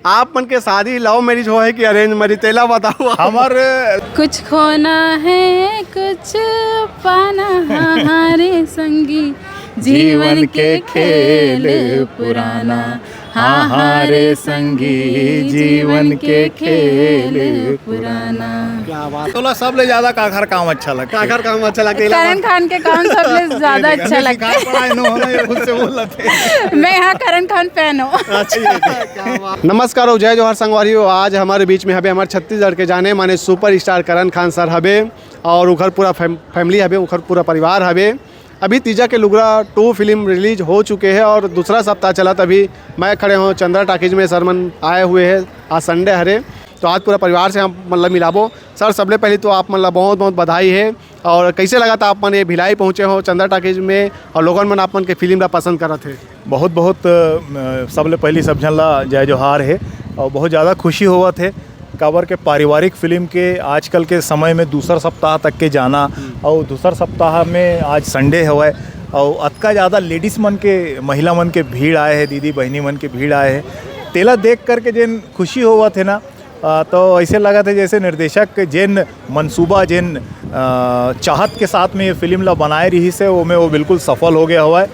आप मन के शादी लव मैरिज हो है कि अरेंज मैरिज तेला बताओ। हमार कुछ खोना है कुछ पाना हारे संगी जीवन के खेल पुराना हाँ हारे संगी जीवन के खेल पुराना। क्या बात। तोला सब ले ज्यादा काखर काम अच्छा लगता है। काकर काम अच्छा लगता है। करण खान के काम सबसे ज्यादा अच्छा लगता है। मैं यहाँ करण खान फैन हूँ। नमस्कार हो जय जोहर संगवारी। आज हमारे बीच में हमें हमारे छत्तीसगढ़ के जाने माने सुपर स्टार करण खान सर हवे और उखर पूरा फैमिली हवे, उखर पूरा परिवार हवे। अभी तीजा के लुगरा 2 फिल्म रिलीज हो चुके हैं और दूसरा सप्ताह चला। तभी मैं खड़े हूँ चंद्रा टाकीज में। सरमन आए हुए हैं, आज संडे हरे, तो आज पूरा परिवार से हम मतलब मिलाबो। सर सबले पहले तो आप मतलब बहुत बहुत बधाई है। और कैसे लगा था आप मन ये भिलाई पहुँचे हो चंद्रा टाकीज में और लोगन मन आप मन के फिल्म ला पसंद करत थे? बहुत बहुत सबले पहली सब झन ला जय जोहार है और बहुत ज़्यादा खुशी होवत है काबर के पारिवारिक फिल्म के आजकल के समय में दूसर सप्ताह तक के जाना और दूसर सप्ताह में आज संडे हवय और अतका ज़्यादा लेडीज़ मन के महिला मन के भीड़ आए हैं, दीदी बहनी मन के भीड़ आए हैं। तेला देख करके जिन खुशी होवा थे ना, तो ऐसे लगा था जैसे निर्देशक जिन मनसूबा जिन चाहत के साथ में ये फिल्म ला बनाए रही से वो में वो बिल्कुल सफल हो गया हुआ है।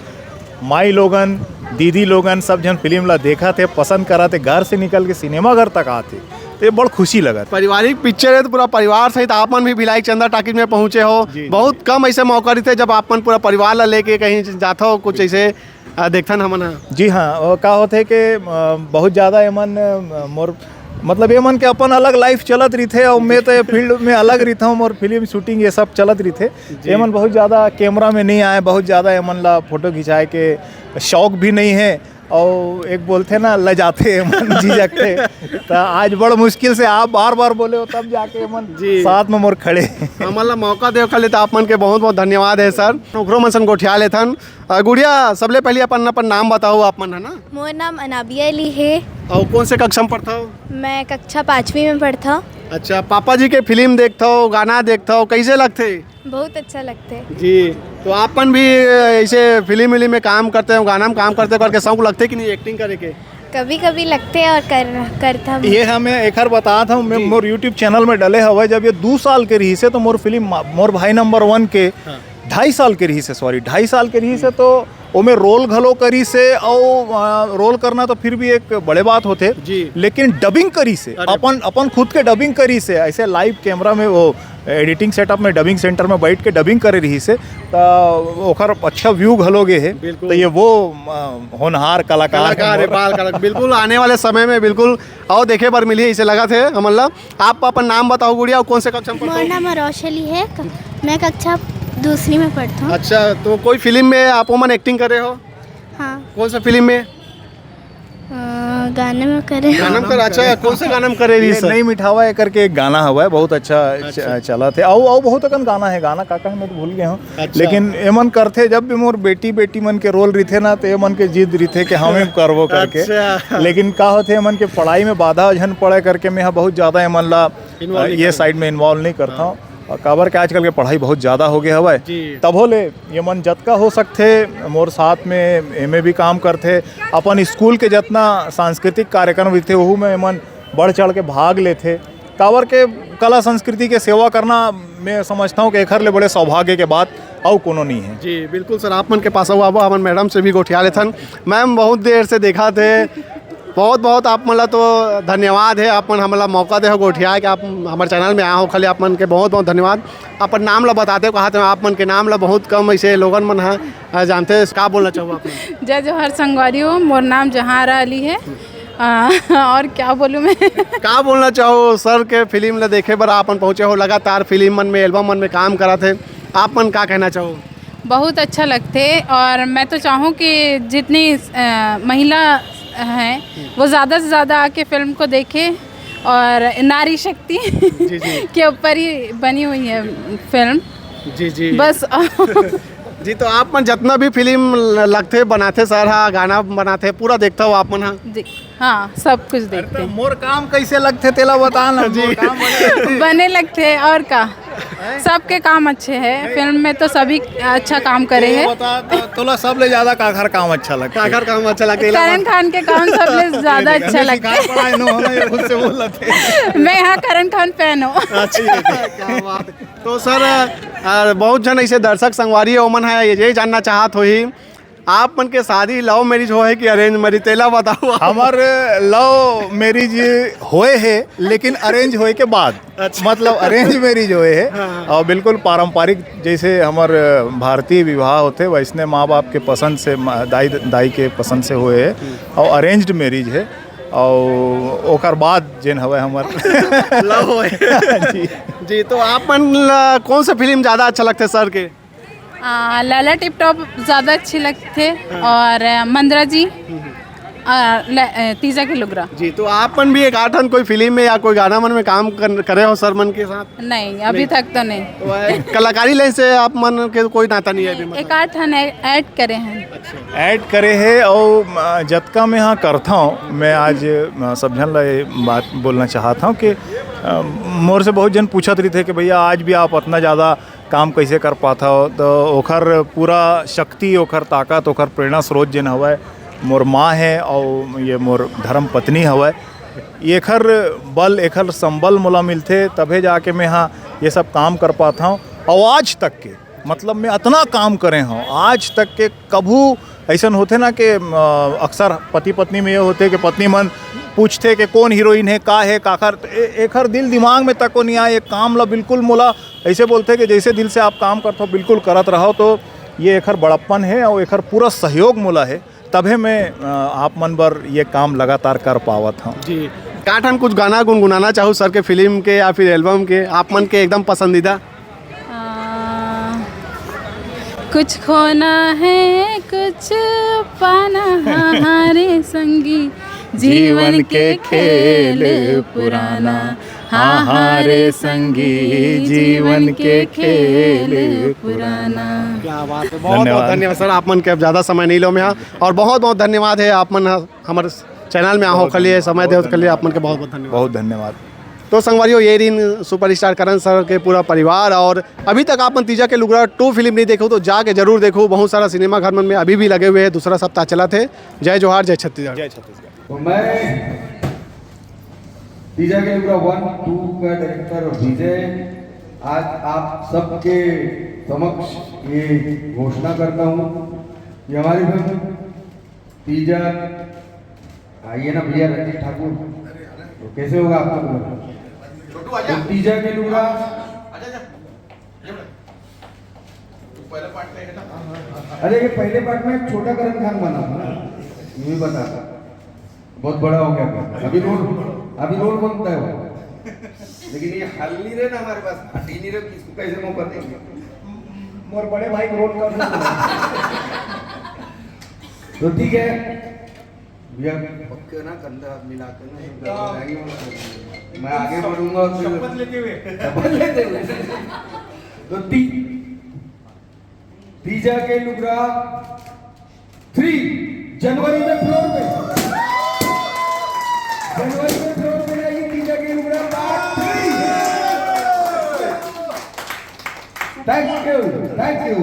माई लोगन दीदी लोगन सब जन फिल्म ला देखा थे, पसंद करा थे, घर से निकल के सिनेमा घर तक आते, तो ये बड़ खुशी लगा। पारिवारिक पिक्चर है तो पूरा परिवार सहित आप मन भी भिलाई चंद्रा टाकीज में पहुँचे हो। बहुत कम ऐसे मौका रहते जब आप मन पूरा परिवार ला लेके कहीं जाता हो, कुछ ऐसे देखथन हमन। जी हाँ, का होते कि बहुत ज़्यादा एमन मोर मतलब ये मन के अपन अलग लाइफ चलत रही थे और मैं तो फील्ड में अलग रहता हूँ और फिल्म शूटिंग ये सब चलत रही थे। एमन बहुत ज़्यादा कैमरा में नहीं आए, बहुत ज़्यादा एमन ला फोटो खिंचाए के शौक भी नहीं है और एक बोलते ना ल जाते मन झिझकते। तो आज बड़ मुश्किल से आप बार बार बोले हो तब जाके मन साथ में मोर खड़े हमारा मौका दे खाली तो आप मन के बहुत बहुत धन्यवाद है सर। ओकरो मन सन गोठिया लेथन। गुड़िया सबले पहले अपन नाम बताओ आप मन है ना? मोर नाम अनाबिया अली है और कौन से कक्षा में पढ़ता हो? मैं कक्षा 5वीं में पढ़ता हूँ। अच्छा, पापा जी के फिल्म देखता हो, गाना देखता हो, कैसे लगते? बहुत अच्छा लगता है जी। तो आपन भी ऐसे फिल्म में काम करते हो, गाना में काम करते करके शौक लगते कि नहीं एक्टिंग करे के? कभी कभी लगते हैं और करता हूँ। ये हमें एक बार बता था मैं मोर यूट्यूब चैनल में डले हवा जब ये 2 साल के रही से तो मोर फिल्म मोर भाई नंबर 1 के 2.5 साल के रही से 2.5 साल के रही से तो वो में रोल घलो करी से और रोल करना तो फिर भी एक बड़े बात होते जी। लेकिन डबिंग करी से अपन खुद के डबिंग करी से ऐसे लाइव कैमरा में वो एडिटिंग सेटअप में डबिंग सेंटर में बैठ के डबिंग करे रही से तो ओखर अच्छा व्यू घलोगे है। तो ये वो होनहार कलाकार है बिल्कुल आने वाले समय में बिल्कुल और देखे पर मिली इसे लगा थे हमला। आप अपन नाम बताओ गुड़िया और कौन से कक्षा में पढ़ते हो? मेरा नाम रोशली है, मैं कक्षा 2री में पढ़ता हूँ। अच्छा, तो कोई फिल्म में आप मन एक्टिंग करे हो? हाँ। कौन सा फिल्म में? गाने में करे। गाना में कर। अच्छा, कौन से गाना में करे रही सर? नहीं मिठावा है करके एक गाना हुआ है, बहुत अच्छा चला थे। आओ बहुत अकन गाना है, गाना काका मैं तो भूल गया हूँ। अच्छा। लेकिन एमन करते जब भी मोर बेटी मन के रोल रही ना तो एमन के जिद रही थे कि हमें करवो करके। अच्छा। लेकिन का होते एमन के पढ़ाई में बाधा झन पड़े करके मैं बहुत ज़्यादा एमन ला ये साइड में इन्वॉल्व नहीं करता हूँ। और काबर के आजकल के पढ़ाई बहुत ज़्यादा हो गया हुआ है तब होले ये मन जतका हो सकते मोर साथ में एमे भी काम करते। अपन स्कूल के जितना सांस्कृतिक कार्यक्रम भी थे वहू में मन बढ़ चढ़ के भाग लेते। काबर के कला संस्कृति के सेवा करना मैं समझता हूँ कि एक ले बड़े सौभाग्य के बात और कोनो नहीं है। जी बिल्कुल सर, आप मन के पास हुआ अपन मैडम से भी गोठिया लेथन। मैम बहुत देर से देखा थे, बहुत बहुत आप मतलब तो धन्यवाद है। आप मन हमला मौका दे हो गोठिया कि आप हमारे चैनल में आया हो, खाली आप मन के बहुत बहुत धन्यवाद। अपन नाम ला बताते हो कहा थे आप मन के नाम ला बहुत कम ऐसे लोगन मन है जानते। क्या बोलना चाहो आप? जय जोहर संगवारी हो, मोर नाम जहारा अली है। और क्या बोलूँ मैं? क्या बोलना चाहो सर के फिल्म ला देखे बर आपन पहुँचे हो, लगातार फिल्म मन में एल्बम मन में काम करा थे, आप मन क्या कहना चाहो? बहुत अच्छा लगते और मैं तो चाहूँ कि जितनी महिला हैं वो ज़्यादा से ज़्यादा आके फिल्म को देखें और नारी शक्ति के ऊपर ही बनी हुई है फिल्म। जी बस जी। तो आप मन जितना भी फिल्म लगते बनाते सर, हाँ गाना बनाते पूरा देखता हो आप मन? हाँ सब कुछ देखते हैं। मोर काम कैसे लगते तेला बता ना जी। बने लगते और का सबके काम अच्छे हैं, फिल्म में तो सभी अच्छा काम करे हैं। तोला सबले ज्यादा काखर काम अच्छा लगता है? काकर काम अच्छा लगता करण खान के काम सबसे ज्यादा अच्छा लगता है। खुद से बोल थे। मैं यहाँ करण खान फैन हूँ। क्या बात है। तो सर बहुत जन ऐसे दर्शक संगवारी है ओमन है ये जानना चाहत हो ही आप मन के शादी लव मैरिज हो है कि अरेंज मैरिज तेला बताओ। हमार लव मैरिज होए है लेकिन अरेंज होए के बाद, मतलब अरेंज मैरिज होए है और बिल्कुल पारंपरिक जैसे हमार भारतीय विवाह होते वैसने माँ बाप के पसंद से दाई के पसंद से होए है और अरेंज्ड मैरिज है और ओकर बाद जेन हवे हमार लव हो जी जी। तो आप मन कौन सा फिल्म ज़्यादा अच्छा लगता है सर के? लाला टिप टॉप ज़्यादा अच्छे लगते और मंद्रा जी तीजा के लुगरा जी। तो आप मन भी एक आठन कोई फिल्म में या कोई गाना मन में काम करे हो सर मन के साथ? नहीं, अभी तक तो नहीं। तो कलाकारी लाइन से आप मन के कोई नाता नहीं है अभी? मतलब एक आठ ऐड करे हैं। ऐड करे है और जतका मैं यहाँ करता हूँ मैं आज समझन ला ये बात बोलना चाहता हूँ कि मोर से बहुत जन पूछत रही थे कि भैया आज भी आप इतना ज़्यादा काम कैसे कर पाता हो, तो ओखर पूरा शक्ति ओखर ताकत ओखर प्रेरणा स्रोत जिन हवा मोर माँ है और ये मोर धर्म पत्नी हवा एखर बल एखर संबल मोला मिलते तभे जाके मैं यहाँ ये सब काम कर पाता हूँ। और आज तक के मतलब मैं इतना काम करे हूँ आज तक के कभू ऐसा होते ना कि अक्सर पति पत्नी में ये होते कि पत्नी मन पूछते कि कौन हीरोइन है का है काकर, तो एखर दिल दिमाग में तक को नहीं आए काम ला बिल्कुल मोला ऐसे बोलते कि जैसे दिल से आप काम करते हो बिल्कुल करत रहो। तो ये एखर बड़प्पन है और एखर पूरा सहयोग मोला है तभे मैं आप मन बर ये काम लगातार कर पावत हूँ जी। काठन कुछ गाना गुनगुनाना चाहूँ सर के फिल्म के या फिर एल्बम के आप मन के एकदम पसंदीदा? कुछ खोना है कुछ पाना हारे संगी जीवन के खेल पुराना, हाँ हारे संगी जीवन के खेल पुराना। क्या बात है, बहुत बहुत धन्यवाद सर। आप मन के अब ज़्यादा समय नहीं लो मैं और बहुत बहुत धन्यवाद है आप मन हमारे चैनल में आओ के लिए समय दे के लिए आप मन के बहुत बहुत धन्यवाद। बहुत धन्यवाद। तो संगवारियों ये दिन सुपरस्टार करण सर के पूरा परिवार और अभी तक आप तीजा के लुगरा 2 फिल्म नहीं देखो तो जाके जरूर देखो। बहुत सारा सिनेमा घर में अभी भी लगे हुए हैं, दूसरा सप्ताह चला थे। जय जोहार, जय छत्तीसगढ़। जय छत्तीसगढ़। तो मैं तीजा के लुगरा 1, 2 का डायरेक्टर विजय आज आप सबके समक्ष ये घोषणा करता हूँ कि हमारी फिल्म तीजा, आइए ना भैया रंजीत ठाकुर, तो कैसे होगा आपका तो तीजा के लुगड़ा अरे ये पहले पार्ट में एक छोटा करण खान बना था ना, ये भी बता बहुत बड़ा हो गया अभी रोल बनता है वो, लेकिन ये हल नहीं रहे ना हमारे पास, हटी नहीं रहे, किसको कैसे मौका देंगे, मोर बड़े भाई को रोल कर तो ठीक है भैया पक्के ना कंधा मिला के ना मैं आगे बढ़ूंगा शपथ लेते हुए तो तीजा के लुगरा 3 जनवरी में फ्लोर पे आइए तीजा के लुगरा पार्ट 3। Thank you.